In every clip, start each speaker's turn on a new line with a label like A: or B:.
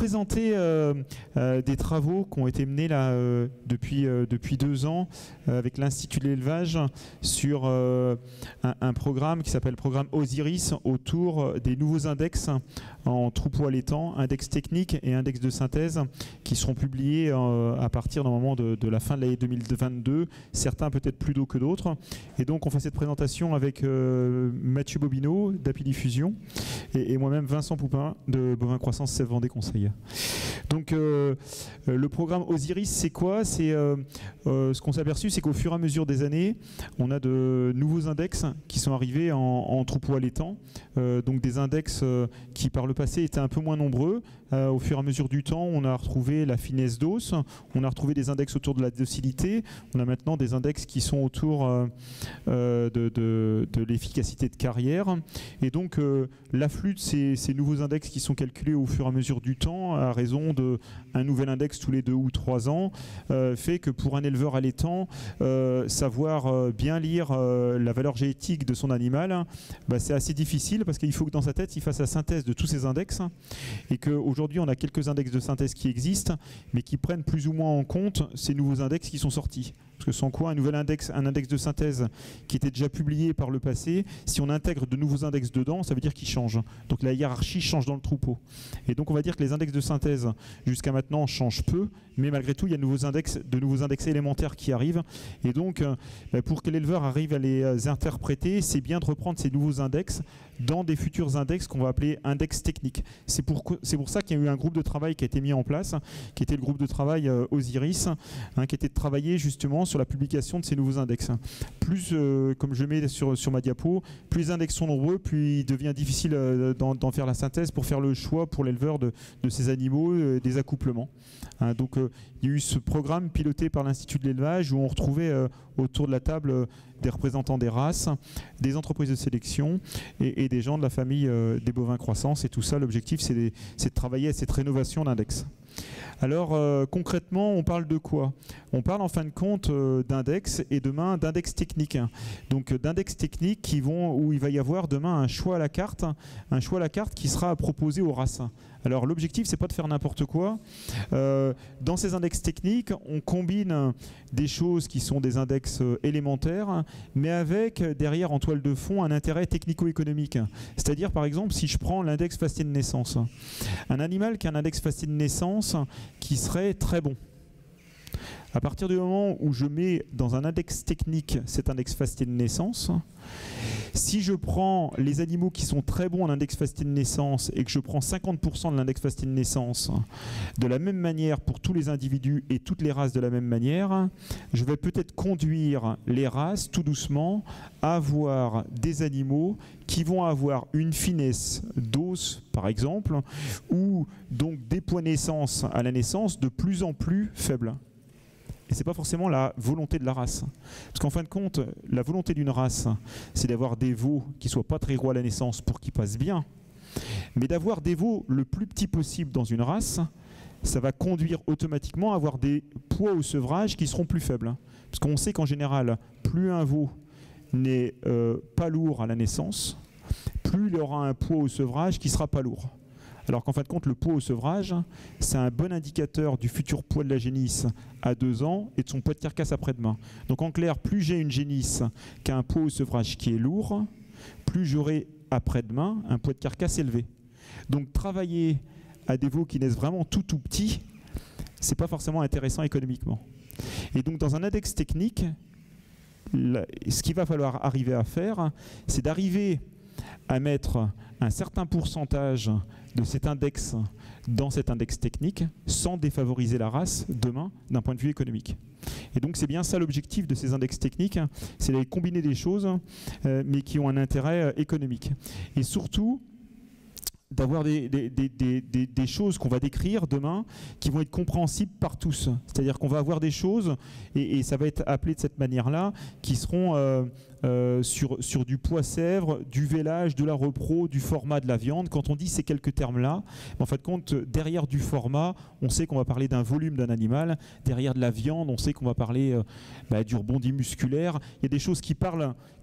A: présenter des travaux qui ont été menés là, depuis 2 ans avec l'Institut de l'élevage sur un programme qui s'appelle le programme Osiris autour des nouveaux index en troupeau allaitant, index technique et index de synthèse qui seront publiés à partir normalement de la fin de l'année 2022, certains peut-être plus tôt que d'autres. Et donc on fait cette présentation avec Mathieu Bobineau d'Apidiffusion et moi-même Vincent Poupin de Bovin Croissance Sèvres Vendée Conseil. Donc le programme Osiris, c'est quoi? C'est ce qu'on s'est aperçu, c'est qu'au fur et à mesure des années, on a de nouveaux index qui sont arrivés en troupeau allaitant, donc des index qui par le passé étaient un peu moins nombreux. Au fur et à mesure du temps, on a retrouvé la finesse d'os, on a retrouvé des index autour de la docilité, on a maintenant des index qui sont autour de l'efficacité de carrière. Et donc l'afflux de ces nouveaux index qui sont calculés au fur et à mesure du temps, à raison d'un nouvel index tous les 2 ou 3 ans, fait que pour un éleveur allaitant, savoir bien lire la valeur génétique de son animal, c'est assez difficile parce qu'il faut que dans sa tête, il fasse la synthèse de tous ces index et qu'aujourd'hui, on a quelques index de synthèse qui existent, mais qui prennent plus ou moins en compte ces nouveaux index qui sont sortis. Parce que sans quoi, un index de synthèse qui était déjà publié par le passé, si on intègre de nouveaux index dedans, ça veut dire qu'il change. Donc la hiérarchie change dans le troupeau. Et donc on va dire que les index de synthèse jusqu'à maintenant changent peu, mais malgré tout, il y a de nouveaux index élémentaires qui arrivent. Et donc, pour que l'éleveur arrive à les interpréter, c'est bien de reprendre ces nouveaux index dans des futurs index qu'on va appeler index techniques. C'est pour ça qu'il y a eu un groupe de travail qui a été mis en place, qui était le groupe de travail Osiris, qui était de travailler justement sur la publication de ces nouveaux index. Plus, comme je mets sur ma diapo, plus les index sont nombreux, plus il devient difficile d'en faire la synthèse pour faire le choix pour l'éleveur de ces animaux, des accouplements. Donc il y a eu ce programme piloté par l'Institut de l'élevage où on retrouvait autour de la table des représentants des races, des entreprises de sélection et des gens de la famille des bovins croissance. Et tout ça, l'objectif, c'est de travailler à cette rénovation d'index. Alors concrètement, on parle de quoi? On parle en fin de compte d'index et demain d'index technique. Donc d'index technique où il va y avoir demain un choix à la carte qui sera proposé aux races. Alors l'objectif, c'est pas de faire n'importe quoi. Dans ces index techniques, on combine des choses qui sont des index élémentaires, mais avec derrière en toile de fond un intérêt technico-économique. C'est-à-dire par exemple, si je prends l'index faciès de naissance, un animal qui a un index faciès de naissance qui serait très bon. À partir du moment où je mets dans un index technique cet index faciès de naissance, si je prends les animaux qui sont très bons en index faciès de naissance et que je prends 50% de l'index faciès de naissance de la même manière pour tous les individus et toutes les races de la même manière, je vais peut-être conduire les races tout doucement à avoir des animaux qui vont avoir une finesse d'os par exemple, ou donc des poids naissance à la naissance de plus en plus faibles. Et ce n'est pas forcément la volonté de la race. Parce qu'en fin de compte, la volonté d'une race, c'est d'avoir des veaux qui ne soient pas très gros à la naissance pour qu'ils passent bien. Mais d'avoir des veaux le plus petit possible dans une race, ça va conduire automatiquement à avoir des poids au sevrage qui seront plus faibles. Parce qu'on sait qu'en général, plus un veau n'est pas lourd à la naissance, plus il aura un poids au sevrage qui ne sera pas lourd. Alors qu'en fin de compte, le poids au sevrage, c'est un bon indicateur du futur poids de la génisse à 2 ans et de son poids de carcasse après-demain. Donc en clair, plus j'ai une génisse qui a un poids au sevrage qui est lourd, plus j'aurai après-demain un poids de carcasse élevé. Donc travailler à des veaux qui naissent vraiment tout petits, c'est pas forcément intéressant économiquement. Et donc dans un index technique, ce qu'il va falloir arriver à faire, c'est d'arriver à mettre un certain pourcentage de cet index dans cet index technique sans défavoriser la race demain d'un point de vue économique. Et donc c'est bien ça l'objectif de ces index techniques, c'est de combiner des choses mais qui ont un intérêt économique. Et surtout d'avoir des choses qu'on va décrire demain qui vont être compréhensibles par tous. C'est-à-dire qu'on va avoir des choses, et ça va être appelé de cette manière-là, qui seront sur du poids-sèvre, du vélage, de la repro, du format de la viande. Quand on dit ces quelques termes-là, en fin de compte, derrière du format, on sait qu'on va parler d'un volume d'un animal. Derrière de la viande, on sait qu'on va parler du rebondi musculaire. Il y a des choses qui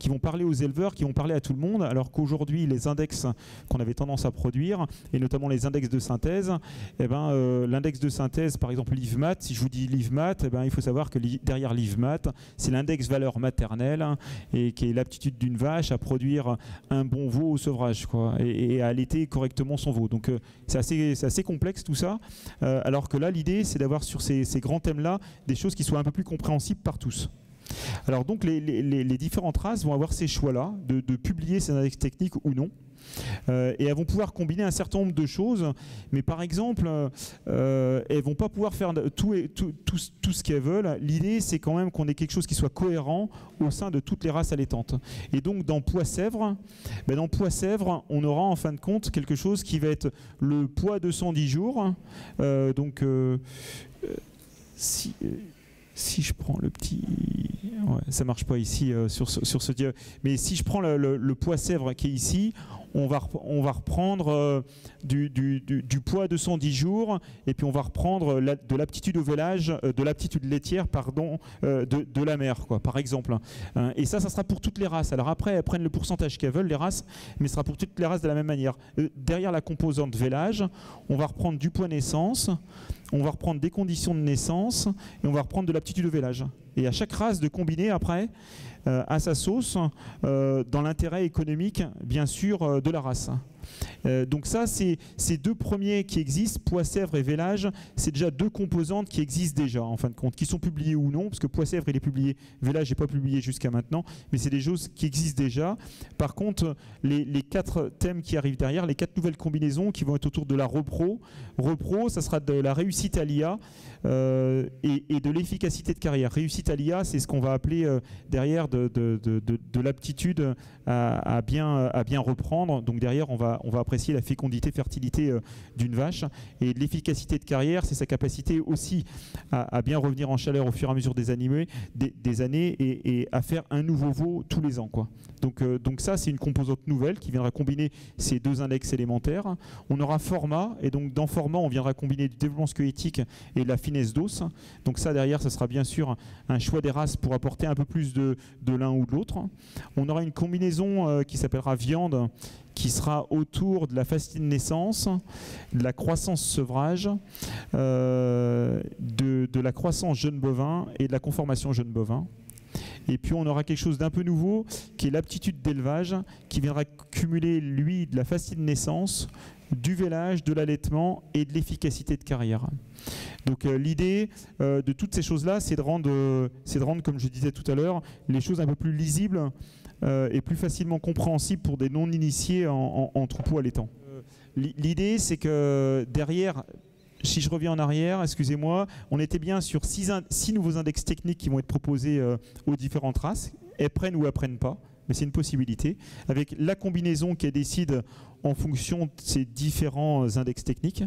A: vont parler aux éleveurs, qui vont parler à tout le monde, alors qu'aujourd'hui, les index qu'on avait tendance à produire, et notamment les index de synthèse, l'index de synthèse, par exemple l'IVMAT, si je vous dis l'IVMAT, il faut savoir que derrière l'IVMAT, c'est l'index valeur maternelle, et qui est l'aptitude d'une vache à produire un bon veau au sevrage, quoi, et à allaiter correctement son veau. Donc c'est assez complexe tout ça, alors que là, l'idée, c'est d'avoir sur ces grands thèmes-là des choses qui soient un peu plus compréhensibles par tous. Alors donc les différentes races vont avoir ces choix-là de publier ces index techniques ou non. Et elles vont pouvoir combiner un certain nombre de choses, mais par exemple, elles vont pas pouvoir faire tout ce qu'elles veulent. L'idée, c'est quand même qu'on ait quelque chose qui soit cohérent au sein de toutes les races allaitantes. Et donc, dans Poids-Sèvres, on aura en fin de compte quelque chose qui va être le poids de 110 jours. Si je prends le petit... Ouais, ça ne marche pas ici sur ce diagramme. Mais si je prends le Poids-Sèvres qui est ici, on va reprendre du poids de 110 jours, et puis on va reprendre de l'aptitude au vélage, de l'aptitude laitière, de la mère, quoi, par exemple. Et ça sera pour toutes les races. Alors après, elles prennent le pourcentage qu'elles veulent, les races, mais ce sera pour toutes les races de la même manière. Derrière la composante vélage, on va reprendre du poids naissance, on va reprendre des conditions de naissance, et on va reprendre de l'aptitude au vélage. Et à chaque race de combiner après à sa sauce, dans l'intérêt économique, bien sûr, de la race. Donc ça, c'est ces deux premiers qui existent, Poids-Sèvres et vélage, c'est déjà deux composantes qui existent déjà, en fin de compte, qui sont publiées ou non, parce que Poids-Sèvres, il est publié, vélage n'est pas publié jusqu'à maintenant, mais c'est des choses qui existent déjà. Par contre, les quatre thèmes qui arrivent derrière, les quatre nouvelles combinaisons qui vont être autour de la repro. Repro, ça sera de la réussite à l'IA et de l'efficacité de carrière. Réussite à l'IA, c'est ce qu'on va appeler derrière de l'aptitude à bien reprendre. Donc derrière, on va apprécier la fécondité, fertilité d'une vache. Et de l'efficacité de carrière, c'est sa capacité aussi à bien revenir en chaleur au fur et à mesure des années et à faire un nouveau veau tous les ans, quoi. Donc ça, c'est une composante nouvelle qui viendra combiner ces deux index élémentaires. On aura format, et donc dans format, on viendra combiner du développement squelettique et de la finesse d'os. Donc ça, derrière, ça sera bien sûr un choix des races pour apporter un peu plus de l'un ou de l'autre. On aura une combinaison qui s'appellera viande, qui sera autour de la facilité de naissance, de la croissance sevrage, de la croissance jeune bovin et de la conformation jeune bovin. Et puis on aura quelque chose d'un peu nouveau, qui est l'aptitude d'élevage, qui viendra cumuler, lui, de la facilité de naissance, du vélage, de l'allaitement et de l'efficacité de carrière. Donc l'idée de toutes ces choses-là, c'est de rendre, comme je disais tout à l'heure, les choses un peu plus lisibles et plus facilement compréhensibles pour des non-initiés en troupeau allaitant. L'idée, c'est que derrière... Si je reviens en arrière, excusez-moi, on était bien sur 6 nouveaux index techniques qui vont être proposés aux différentes races. Elles prennent ou elles prennent pas, mais c'est une possibilité. Avec la combinaison qui décide en fonction de ces différents index techniques.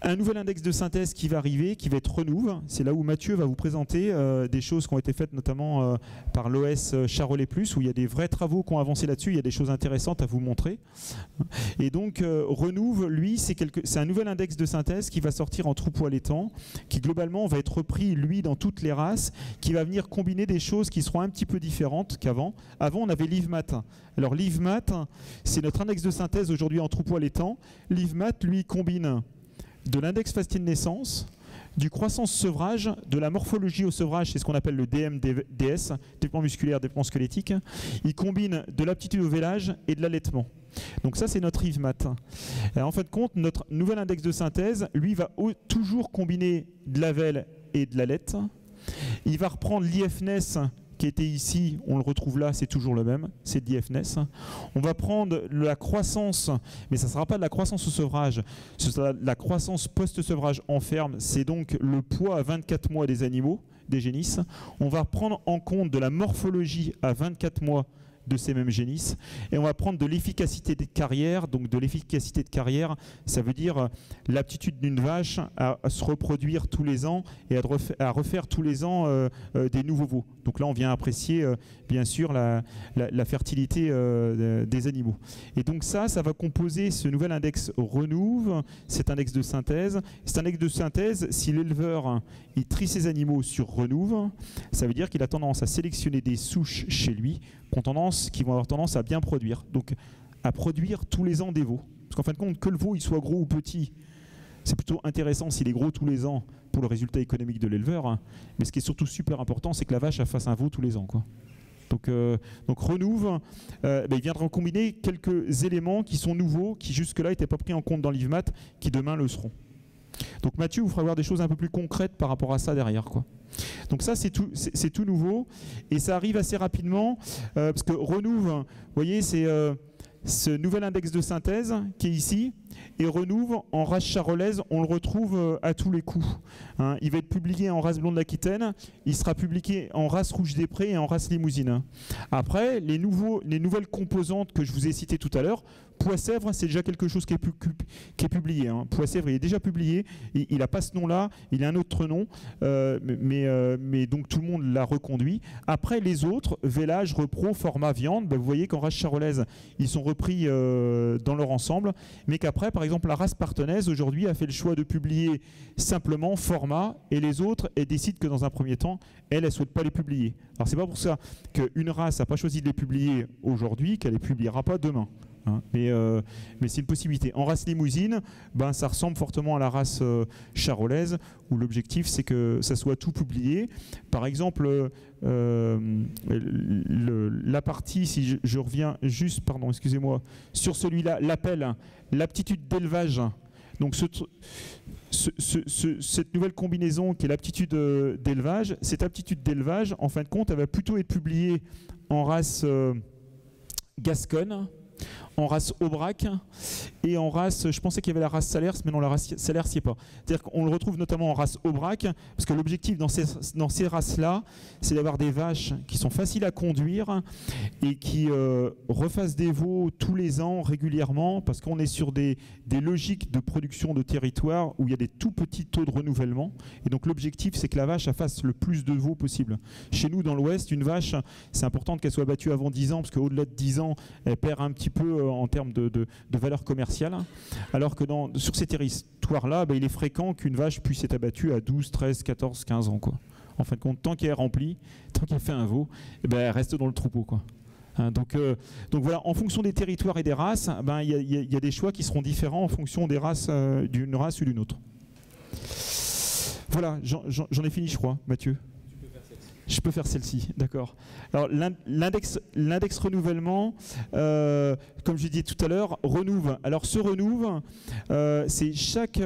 A: Un nouvel index de synthèse qui va arriver, qui va être Renouve. C'est là où Mathieu va vous présenter des choses qui ont été faites notamment par l'OS Charolais Plus, où il y a des vrais travaux qui ont avancé là-dessus, il y a des choses intéressantes à vous montrer. Et donc Renouve, lui, c'est un nouvel index de synthèse qui va sortir en troupeau allaitant, qui globalement va être repris, lui, dans toutes les races, qui va venir combiner des choses qui seront un petit peu différentes qu'avant. Avant, on avait l'IVMAT. Alors l'IVMAT, c'est notre index de synthèse aujourd'hui en troupeau allaitant. L'IVMAT, lui, combine de l'index facilité de naissance, du croissance sevrage, de la morphologie au sevrage, c'est ce qu'on appelle le DMDS, développement musculaire, développement squelettique. Il combine de l'aptitude au vélage et de l'allaitement. Donc ça, c'est notre IVMAT. Et en fin de compte, notre nouvel index de synthèse, lui, va toujours combiner de la vèle et de l'allait. Il va reprendre l'IFNES qui était ici, on le retrouve là, c'est toujours le même, c'est de l'IFNES. On va prendre la croissance, mais ça ne sera pas de la croissance au sevrage, ce sera de la croissance post-sevrage en ferme, c'est donc le poids à 24 mois des animaux, des génisses. On va prendre en compte de la morphologie à 24 mois de ces mêmes génisses. Et on va prendre de l'efficacité de carrière. Donc de l'efficacité de carrière, ça veut dire l'aptitude d'une vache à se reproduire tous les ans et à refaire tous les ans des nouveaux veaux. Donc là, on vient apprécier bien sûr la fertilité des animaux. Et donc ça va composer ce nouvel index Renouve, cet index de synthèse. Cet index de synthèse, si l'éleveur il trie ses animaux sur Renouve, ça veut dire qu'il a tendance à sélectionner des souches chez lui qui vont avoir tendance à bien produire. Donc à produire tous les ans des veaux. Parce qu'en fin de compte, que le veau il soit gros ou petit, c'est plutôt intéressant s'il est gros tous les ans pour le résultat économique de l'éleveur. Mais ce qui est surtout super important, c'est que la vache fasse un veau tous les ans, quoi. Donc Renouve, il viendra combiner quelques éléments qui sont nouveaux, qui jusque-là n'étaient pas pris en compte dans l'IVMAT, qui demain le seront. Donc Mathieu vous fera voir des choses un peu plus concrètes par rapport à ça derrière, quoi. Donc ça c'est tout nouveau et ça arrive assez rapidement parce que Renouve, vous voyez, c'est ce nouvel index de synthèse qui est ici. Et Renouve, en race charolaise, on le retrouve à tous les coups. Hein, il va être publié en race blonde d'Aquitaine, il sera publié en race rouge des prés et en race limousine. Après, les nouvelles composantes que je vous ai citées tout à l'heure, Poissèvre, c'est déjà quelque chose qui est publié. Hein. Poissèvre, il est déjà publié, il n'a pas ce nom-là, il a un autre nom, mais donc tout le monde l'a reconduit. Après, les autres, vélage, repro, format, viande, vous voyez qu'en race charolaise, ils sont repris dans leur ensemble, mais qu'après, par exemple, la race partenaise, aujourd'hui, a fait le choix de publier simplement format, et les autres, elles décident que dans un premier temps, elles ne souhaitent pas les publier. Alors, c'est pas pour ça qu'une race n'a pas choisi de les publier aujourd'hui, qu'elle ne les publiera pas demain. Hein, mais c'est une possibilité. En race limousine, ça ressemble fortement à la race charolaise, où l'objectif c'est que ça soit tout publié. Par exemple, la partie, si je reviens juste, pardon, excusez-moi, sur celui-là, l'appel, l'aptitude d'élevage. Donc cette nouvelle combinaison qui est l'aptitude d'élevage, cette aptitude d'élevage, en fin de compte, elle va plutôt être publiée en race gasconne, en race Aubrac et en race, je pensais qu'il y avait la race Salers, mais non, la race Salers n'y est pas. C'est-à-dire qu'on le retrouve notamment en race Aubrac, parce que l'objectif dans ces races-là, c'est d'avoir des vaches qui sont faciles à conduire et qui refassent des veaux tous les ans régulièrement, parce qu'on est sur des logiques de production de territoire où il y a des tout petits taux de renouvellement. Et donc l'objectif, c'est que la vache fasse le plus de veaux possible. Chez nous, dans l'Ouest, une vache, c'est important qu'elle soit battue avant 10 ans, parce qu'au-delà de 10 ans, elle perd un petit peu en termes de valeur commerciale, alors que sur ces territoires-là, il est fréquent qu'une vache puisse être abattue à 12, 13, 14, 15 ans. Quoi. En fin de compte, tant qu'elle est remplie, tant qu'elle fait un veau, elle reste dans le troupeau. Quoi. Hein, donc voilà, en fonction des territoires et des races, il y a des choix qui seront différents en fonction des races, d'une race ou d'une autre. Voilà, j'en ai fini, je crois, Mathieu. Je peux faire celle-ci, d'accord. Alors l'index renouvellement, comme je disais tout à l'heure, Renouve. Alors ce Renouve, c'est chaque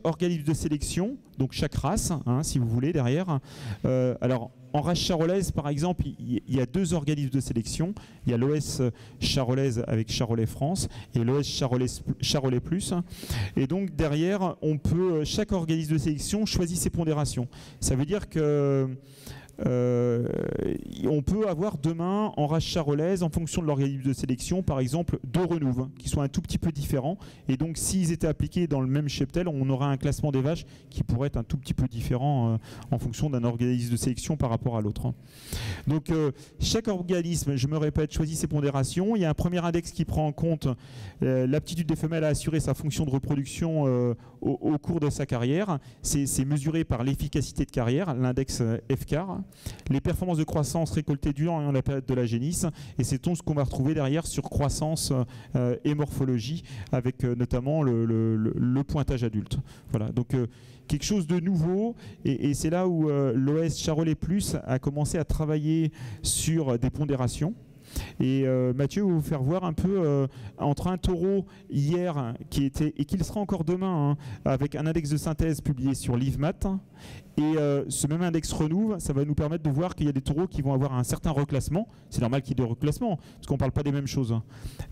A: organisme de sélection, donc chaque race, hein, si vous voulez, derrière. Alors en race charolaise, par exemple, il y a 2 organismes de sélection. Il y a l'OS charolaise avec Charolais France et l'OS Charolais Plus. Et donc derrière, chaque organisme de sélection choisit ses pondérations. Ça veut dire que on peut avoir demain en race charolaise, en fonction de l'organisme de sélection, par exemple 2 renouves qui sont un tout petit peu différents. Et donc s'ils étaient appliqués dans le même cheptel, on aurait un classement des vaches qui pourrait être un tout petit peu différent en fonction d'un organisme de sélection par rapport à l'autre. Donc chaque organisme, je me répète, choisit ses pondérations. Il y a un premier index qui prend en compte l'aptitude des femelles à assurer sa fonction de reproduction au cours de sa carrière. C'est mesuré par l'efficacité de carrière, l'index FCAR. Les performances de croissance récoltées durant la période de la génisse, et c'est tout ce qu'on va retrouver derrière sur croissance et morphologie, avec notamment le pointage adulte. Voilà, donc quelque chose de nouveau, et c'est là où l'OS Charolais Plus a commencé à travailler sur des pondérations. Et Mathieu va vous faire voir un peu entre un taureau hier qui était et qui le sera encore demain, hein, avec un index de synthèse publié sur l'IVMAT, et ce même index Renouve, ça va nous permettre de voir qu'il y a des taureaux qui vont avoir un certain reclassement. C'est normal qu'il y ait des reclassements parce qu'on ne parle pas des mêmes choses, hein.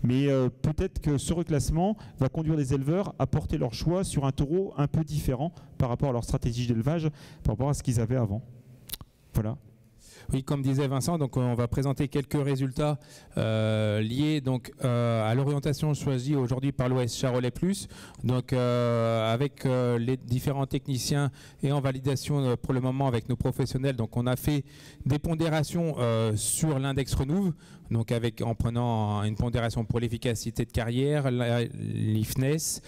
A: Mais peut-être que ce reclassement va conduire les éleveurs à porter leur choix sur un taureau un peu différent par rapport à leur stratégie d'élevage, par rapport à ce qu'ils avaient avant. Voilà.
B: Oui, comme disait Vincent, donc on va présenter quelques résultats liés donc à l'orientation choisie aujourd'hui par l'OS Charolais Plus. Donc avec les différents techniciens et en validation pour le moment avec nos professionnels. Donc on a fait des pondérations sur l'index Renouve, donc en prenant une pondération pour l'efficacité de carrière, l'IFNES,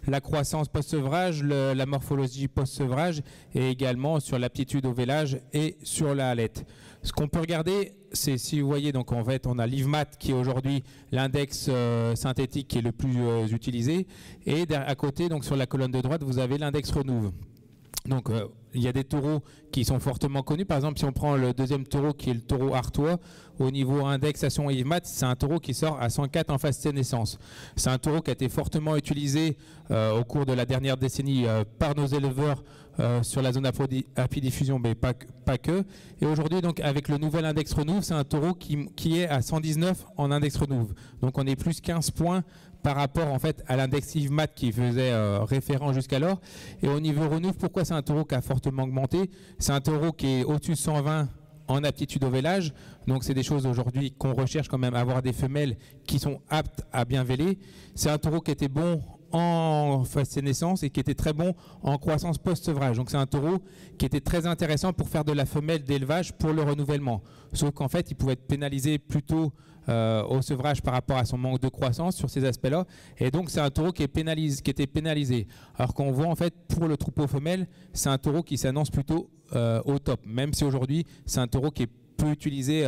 B: la croissance post-sevrage, la morphologie post-sevrage et également sur l'aptitude au vélage et sur la halette. Ce qu'on peut regarder, c'est si vous voyez, donc en fait on a l'IVMAT qui est aujourd'hui l'index synthétique qui est le plus utilisé, et à côté, donc sur la colonne de droite, vous avez l'index Renouve. Donc il y a des taureaux qui sont fortement connus. Par exemple, si on prend le deuxième taureau qui est le taureau Artois, au niveau indexation IVMAT, c'est un taureau qui sort à 104 en phase naissance. C'est un taureau qui a été fortement utilisé au cours de la dernière décennie par nos éleveurs sur la zone apidiffusion, mais pas que. Et aujourd'hui, donc avec le nouvel index Renouve, c'est un taureau qui est à 119 en index Renouve. Donc on est plus 15 points par rapport en fait à l'index IVMAT qui faisait référent jusqu'alors. Et au niveau Renouve, pourquoi c'est un taureau qui a fortement augmenté? C'est un taureau qui est au-dessus de 120 en aptitude au vélage. Donc c'est des choses aujourd'hui qu'on recherche quand même, avoir des femelles qui sont aptes à bien véler. C'est un taureau qui était bon en phase naissance et qui était très bon en croissance post-sevrage. Donc c'est un taureau qui était très intéressant pour faire de la femelle d'élevage pour le renouvellement. Sauf qu'en fait, il pouvait être pénalisé plutôt au sevrage par rapport à son manque de croissance sur ces aspects-là. Et donc c'est un taureau qui était pénalisé. Alors qu'on voit en fait pour le troupeau femelle, c'est un taureau qui s'annonce plutôt au top. Même si aujourd'hui, c'est un taureau qui est peu utilisé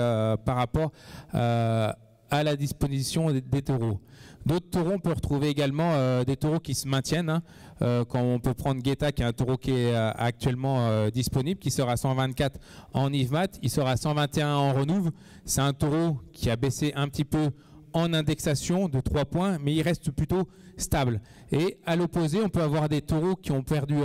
B: par rapport à la disposition des taureaux. D'autres taureaux, on peut retrouver également des taureaux qui se maintiennent. Quand on peut prendre Guetta, qui est un taureau qui est actuellement disponible, qui sera à 124 en IVMAT, il sera à 121 en Renouve. C'est un taureau qui a baissé un petit peu en indexation de 3 points, mais il reste plutôt stable. Et à l'opposé, on peut avoir des taureaux qui ont perdu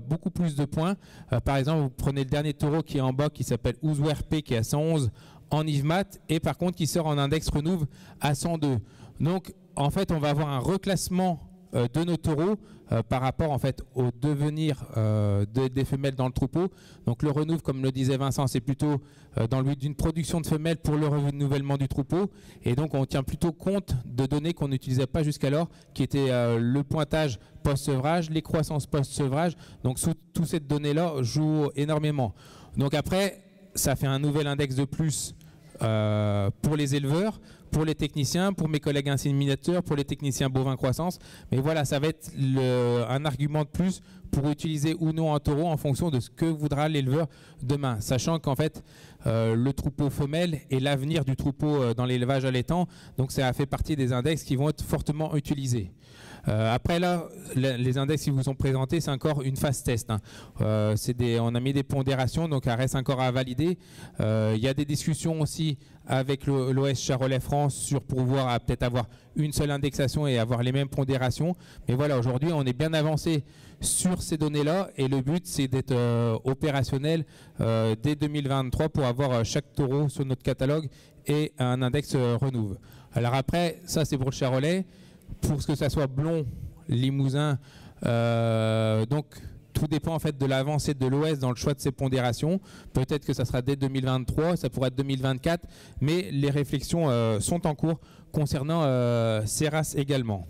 B: beaucoup plus de points. Par exemple, vous prenez le dernier taureau qui est en bas, qui s'appelle Ouzouerp, qui est à 111 en IVMAT, et par contre qui sort en index Renouve à 102. Donc, en fait, on va avoir un reclassement de nos taureaux par rapport en fait au devenir des femelles dans le troupeau. Donc le Renouve, comme le disait Vincent, c'est plutôt dans le but d'une production de femelles pour le renouvellement du troupeau. Et donc on tient plutôt compte de données qu'on n'utilisait pas jusqu'alors, qui étaient le pointage post-sevrage, les croissances post-sevrage. Donc toutes ces données-là jouent énormément. Donc après, ça fait un nouvel index de plus pour les éleveurs, pour les techniciens, pour mes collègues inséminateurs, pour les techniciens bovins croissance. Mais voilà, ça va être un argument de plus pour utiliser ou non un taureau en fonction de ce que voudra l'éleveur demain. Sachant qu'en fait, le troupeau femelle est l'avenir du troupeau dans l'élevage allaitant. Donc ça fait partie des index qui vont être fortement utilisés. Après là, les index qui vous sont présentés, c'est encore une phase test. On a mis des pondérations, donc ça reste encore à valider. Il y a des discussions aussi avec l'OS Charolais France sur pouvoir peut-être avoir une seule indexation et avoir les mêmes pondérations. Mais voilà, aujourd'hui, on est bien avancé sur ces données-là et le but, c'est d'être opérationnel dès 2023 pour avoir chaque taureau sur notre catalogue et un index Renouve. Alors après, ça c'est pour le Charolais. Pour ce que ça soit blond, limousin, donc tout dépend en fait de l'avancée de l'OS dans le choix de ses pondérations. Peut-être que ça sera dès 2023, ça pourrait être 2024, mais les réflexions sont en cours concernant ces races également.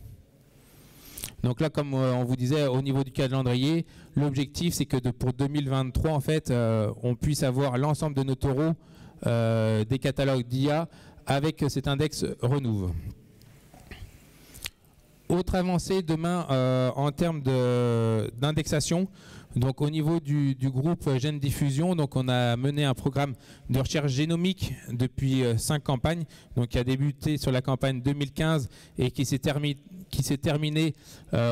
B: Donc là, comme on vous disait, au niveau du calendrier, l'objectif c'est que pour 2023, en fait, on puisse avoir l'ensemble de nos taureaux des catalogues d'IA avec cet index Renouve. Autre avancée demain en termes d'indexation, donc au niveau du groupe Gène Diffusion, donc on a mené un programme de recherche génomique depuis 5 campagnes, donc qui a débuté sur la campagne 2015 et qui s'est terminé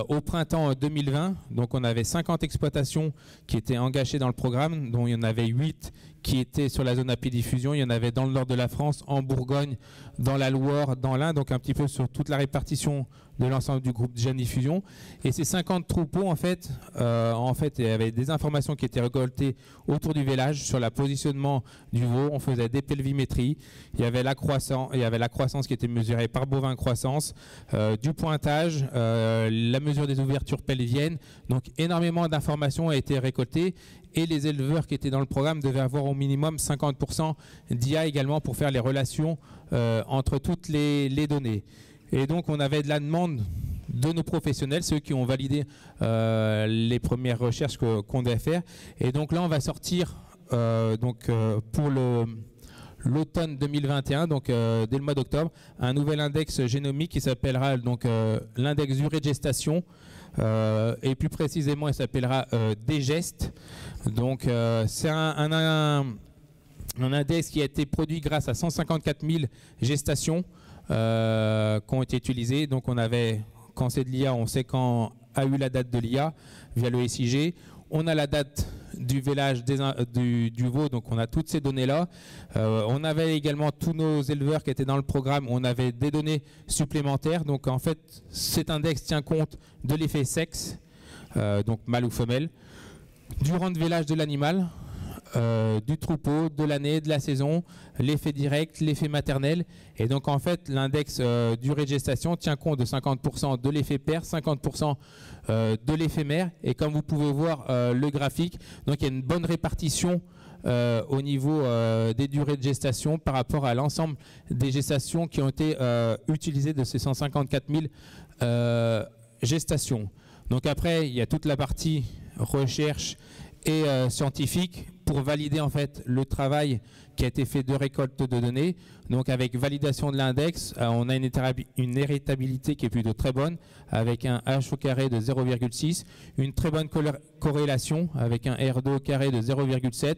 B: au printemps 2020. Donc on avait 50 exploitations qui étaient engagées dans le programme, dont il y en avait 8 qui étaient sur la zone apidiffusion. Il y en avait dans le nord de la France, en Bourgogne, dans la Loire, dans l'Ain, donc un petit peu sur toute la répartition de l'ensemble du groupe Gène Diffusion. Et ces 50 troupeaux, en fait, il y avait des informations qui étaient récoltées autour du vélage sur le positionnement du veau. On faisait des pelvimétries. Il y avait la croissance qui était mesurée par bovin croissance, du pointage, la mesure des ouvertures pelviennes. Donc énormément d'informations ont été récoltées. et les éleveurs qui étaient dans le programme devaient avoir au minimum 50% d'IA également pour faire les relations entre toutes les données. Et donc on avait de la demande de nos professionnels, ceux qui ont validé les premières recherches qu'on devait faire. Et donc là on va sortir pour l'automne 2021, donc dès le mois d'octobre, un nouvel index génomique qui s'appellera l'index durée de gestation, et plus précisément il s'appellera DGEST. Donc c'est un index qui a été produit grâce à 154 000 gestations qui ont été utilisées. Donc on avait, quand c'est de l'IA, on sait quand a eu la date de l'IA via le SIG. On a la date du vélage du veau, donc on a toutes ces données-là. On avait également tous nos éleveurs qui étaient dans le programme, on avait des données supplémentaires. Donc en fait, cet index tient compte de l'effet sexe, donc mâle ou femelle, du rang de vélage de l'animal, du troupeau, de l'année, de la saison, l'effet direct, l'effet maternel. Et donc en fait, l'index durée de gestation tient compte de 50% de l'effet père, 50% de l'effet mère. Et comme vous pouvez voir le graphique, donc il y a une bonne répartition au niveau des durées de gestation par rapport à l'ensemble des gestations qui ont été utilisées de ces 154 000 gestations. Donc après, il y a toute la partie recherche et scientifique pour valider en fait le travail qui a été fait de récolte de données. Donc avec validation de l'index, on a une héritabilité qui est plutôt très bonne, avec un H au carré de 0,6, une très bonne corrélation avec un R2 au carré de 0,7.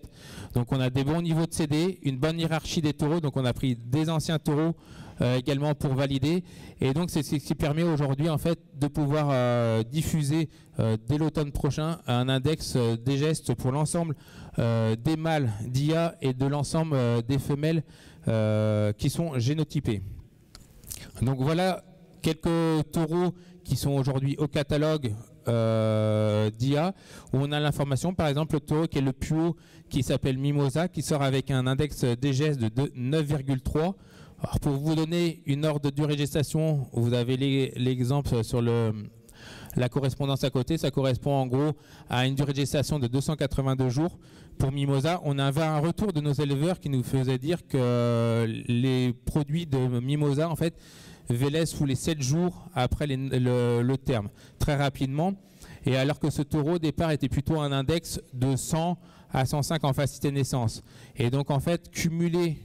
B: Donc on a des bons niveaux de CD, une bonne hiérarchie des taureaux, donc on a pris des anciens taureaux également pour valider. Et donc c'est ce qui permet aujourd'hui en fait de pouvoir diffuser dès l'automne prochain un index DGEST pour l'ensemble des mâles d'IA et de l'ensemble des femelles qui sont génotypés. Donc voilà quelques taureaux qui sont aujourd'hui au catalogue d'IA, où on a l'information, par exemple le taureau qui est le plus haut, qui s'appelle Mimosa, qui sort avec un index DGEST de 9,3. Alors pour vous donner une ordre de durée de gestation, vous avez l'exemple sur la correspondance à côté. Ça correspond en gros à une durée de gestation de 282 jours. Pour Mimosa, on avait un retour de nos éleveurs qui nous faisait dire que les produits de Mimosa en fait vélaient sous les 7 jours après le terme, très rapidement. Et alors que ce taureau au départ était plutôt un index de 100 à 105 en facilité naissance. Et donc en fait, cumuler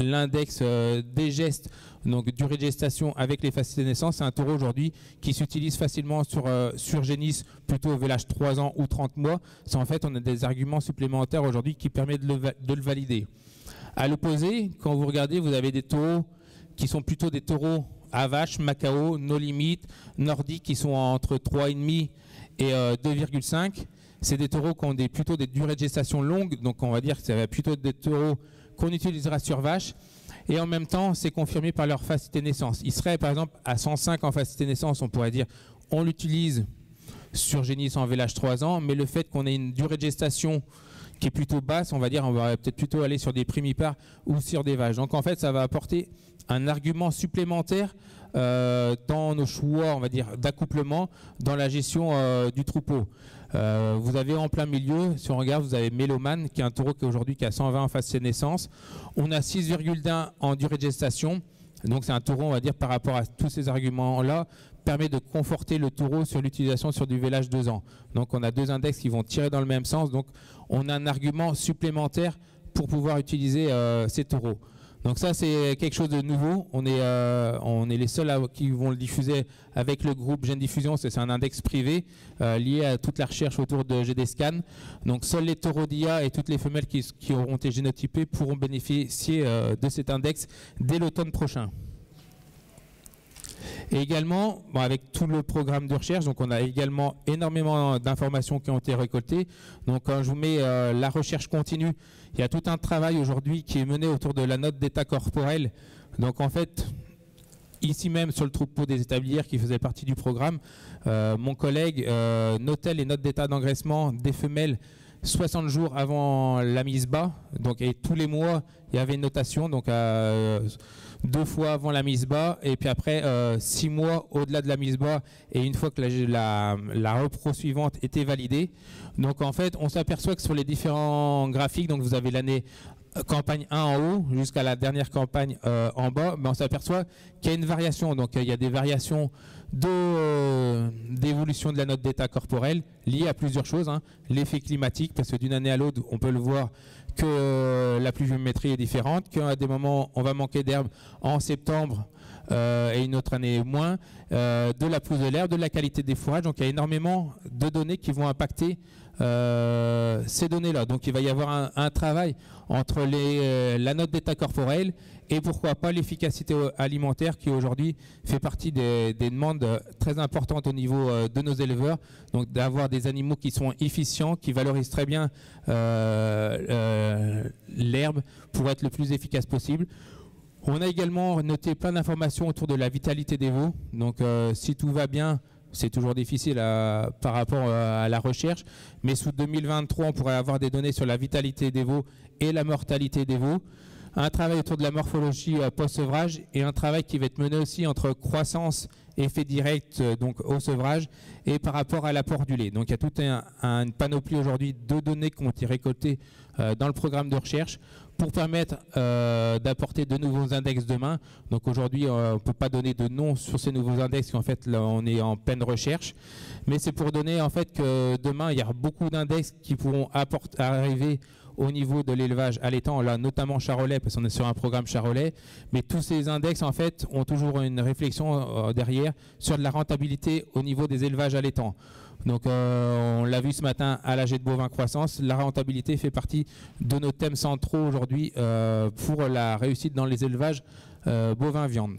B: l'index DGEST, donc durée de gestation avec les facilités de naissance, c'est un taureau aujourd'hui qui s'utilise facilement sur Génis, plutôt au vélage 3 ans ou 30 mois. C'est en fait, on a des arguments supplémentaires aujourd'hui qui permettent de le valider. À l'opposé, quand vous regardez, vous avez des taureaux qui sont plutôt des taureaux à vache, Macao, No Limit, Nordique, qui sont entre 3,5 et 2,5. C'est des taureaux qui ont plutôt des durées de gestation longues, donc on va dire que ça va plutôt des taureaux qu'on utilisera sur vache, et en même temps c'est confirmé par leur facilité de naissance. Il serait par exemple à 105 en facilité de naissance, on pourrait dire on l'utilise sur Génis en vélage 3 ans, mais le fait qu'on ait une durée de gestation qui est plutôt basse, on va dire on va peut-être plutôt aller sur des primipares ou sur des vaches. Donc en fait ça va apporter un argument supplémentaire dans nos choix, on va dire, d'accouplement dans la gestion du troupeau. Vous avez en plein milieu, si on regarde, vous avez Méloman, qui est un taureau qui aujourd'hui qui a 120 en facilité de naissance. On a 6,1 en durée de gestation. Donc c'est un taureau, on va dire, par rapport à tous ces arguments-là, permet de conforter le taureau sur l'utilisation sur du vélage 2 ans. Donc on a deux index qui vont tirer dans le même sens. Donc on a un argument supplémentaire pour pouvoir utiliser ces taureaux. Donc ça c'est quelque chose de nouveau, on est les seuls qui vont le diffuser avec le groupe Gène Diffusion, c'est un index privé lié à toute la recherche autour de GDScan. Donc seuls les taureaux d'IA et toutes les femelles qui auront été génotypées pourront bénéficier de cet index dès l'automne prochain. Et également, avec tout le programme de recherche, donc on a également énormément d'informations qui ont été récoltées. Donc quand je vous mets la recherche continue, il y a tout un travail aujourd'hui qui est mené autour de la note d'état corporel. Donc en fait, ici même sur le troupeau des établières qui faisait partie du programme, mon collègue notait les notes d'état d'engraissement des femelles 60 jours avant la mise bas, donc, et tous les mois il y avait une notation, donc 2 fois avant la mise bas, et puis après 6 mois au-delà de la mise bas, et une fois que la repro suivante était validée. Donc en fait on s'aperçoit que sur les différents graphiques, donc vous avez l'année campagne 1 en haut jusqu'à la dernière campagne en bas, mais on s'aperçoit qu'il y a une variation. Donc il y a des variations d'évolution de la note d'état corporel liées à plusieurs choses, hein. L'effet climatique, parce que d'une année à l'autre, on peut le voir que la pluviométrie est différente, qu'à des moments on va manquer d'herbe en septembre et une autre année moins, de la pousse de l'herbe, de la qualité des fourrages. Donc il y a énormément de données qui vont impacter ces données-là. Donc il va y avoir un travail entre la note d'état corporel et pourquoi pas l'efficacité alimentaire qui aujourd'hui fait partie des demandes très importantes au niveau de nos éleveurs. Donc d'avoir des animaux qui sont efficients, qui valorisent très bien l'herbe pour être le plus efficace possible. On a également noté plein d'informations autour de la vitalité des veaux. Donc si tout va bien, c'est toujours difficile par rapport à la recherche, mais sous 2023, on pourrait avoir des données sur la vitalité des veaux et la mortalité des veaux. Un travail autour de la morphologie post-sevrage et un travail qui va être mené aussi entre croissance, effet direct donc au sevrage et par rapport à l'apport du lait. Donc il y a toute une panoplie aujourd'hui de données qui ont été récoltées dans le programme de recherche pour permettre d'apporter de nouveaux index demain. Donc aujourd'hui, on ne peut pas donner de nom sur ces nouveaux index, en fait, là, on est en pleine recherche. Mais c'est pour donner en fait que demain, il y a beaucoup d'index qui pourront arriver au niveau de l'élevage allaitant, là notamment charolais, parce qu'on est sur un programme charolais, mais tous ces index en fait ont toujours une réflexion derrière sur de la rentabilité au niveau des élevages allaitants. Donc on l'a vu ce matin à l'AG de bovin croissance, la rentabilité fait partie de nos thèmes centraux aujourd'hui pour la réussite dans les élevages bovins viande.